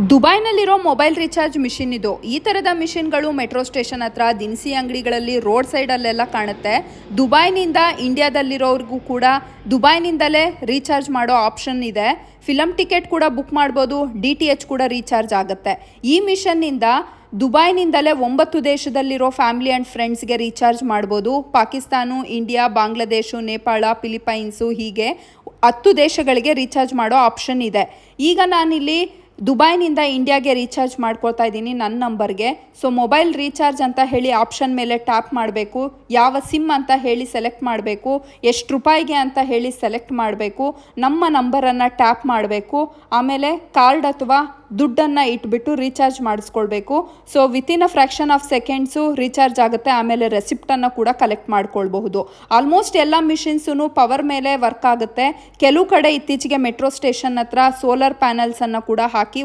ದುಬೈನಲ್ಲಿರೋ mobile recharge machine ಇದು. ಈ ಥರದ ಮಿಷಿನ್ಗಳು ಮೆಟ್ರೋ ಸ್ಟೇಷನ್ ಹತ್ರ, ದಿನಸಿ ಅಂಗಡಿಗಳಲ್ಲಿ, ರೋಡ್ ಸೈಡಲ್ಲೆಲ್ಲ ಕಾಣುತ್ತೆ. ದುಬೈನಿಂದ ಇಂಡಿಯಾದಲ್ಲಿರೋರಿಗೂ ಕೂಡ ದುಬೈನಿಂದಲೇ ರೀಚಾರ್ಜ್ ಮಾಡೋ ಆಪ್ಷನ್ ಇದೆ. ಫಿಲಮ್ ಟಿಕೆಟ್ ಕೂಡ ಬುಕ್ ಮಾಡ್ಬೋದು, DTH ಕೂಡ ರೀಚಾರ್ಜ್ ಆಗುತ್ತೆ. ಈ ಮಿಷನ್ನಿಂದ ದುಬೈನಿಂದಲೇ 9 ದೇಶದಲ್ಲಿರೋ ಫ್ಯಾಮಿಲಿ ಆ್ಯಂಡ್ ಫ್ರೆಂಡ್ಸ್ಗೆ ರೀಚಾರ್ಜ್ ಮಾಡ್ಬೋದು. ಪಾಕಿಸ್ತಾನ, ಇಂಡಿಯಾ, ಬಾಂಗ್ಲಾದೇಶು, ನೇಪಾಳ, ಫಿಲಿಪೈನ್ಸು ಹೀಗೆ 10 ದೇಶಗಳಿಗೆ ರೀಚಾರ್ಜ್ ಮಾಡೋ ಆಪ್ಷನ್ ಇದೆ. ಈಗ ನಾನಿಲ್ಲಿ ದುಬೈನಿಂದ ಇಂಡಿಯಾಗೆ ರೀಚಾರ್ಜ್ ಮಾಡ್ಕೊಳ್ತಾ ಇದ್ದೀನಿ ನನ್ನ ನಂಬರ್ಗೆ. ಸೊ ಮೊಬೈಲ್ ರೀಚಾರ್ಜ್ ಅಂತ ಹೇಳಿ ಆಪ್ಷನ್ ಮೇಲೆ ಟ್ಯಾಪ್ ಮಾಡಬೇಕು. ಯಾವ ಸಿಮ್ ಅಂತ ಹೇಳಿ ಸೆಲೆಕ್ಟ್ ಮಾಡಬೇಕು. ಎಷ್ಟು ರೂಪಾಯಿಗೆ ಅಂತ ಹೇಳಿ ಸೆಲೆಕ್ಟ್ ಮಾಡಬೇಕು. ನಮ್ಮ ನಂಬರನ್ನು ಟ್ಯಾಪ್ ಮಾಡಬೇಕು. ಆಮೇಲೆ ಕಾರ್ಡ್ ಅಥವಾ ದುಡ್ಡನ್ನು ಇಟ್ಬಿಟ್ಟು ರೀಚಾರ್ಜ್ ಮಾಡಿಸ್ಕೊಳ್ಬೇಕು. So within a fraction of seconds recharge ಆಗುತ್ತೆ. ಆಮೇಲೆ ರೆಸಿಪ್ಟನ್ನು ಕೂಡ ಕಲೆಕ್ಟ್ ಮಾಡ್ಕೊಳ್ಬಹುದು. ಆಲ್ಮೋಸ್ಟ್ ಎಲ್ಲ ಮಿಷಿನ್ಸೂ ಪವರ್ ಮೇಲೆ ವರ್ಕ್ ಆಗುತ್ತೆ. ಕೆಲವು ಕಡೆ ಇತ್ತೀಚೆಗೆ ಮೆಟ್ರೋ ಸ್ಟೇಷನ್ ಹತ್ರ ಸೋಲಾರ್ ಪ್ಯಾನಲ್ಸನ್ನು ಕೂಡ ಹಾಕಿ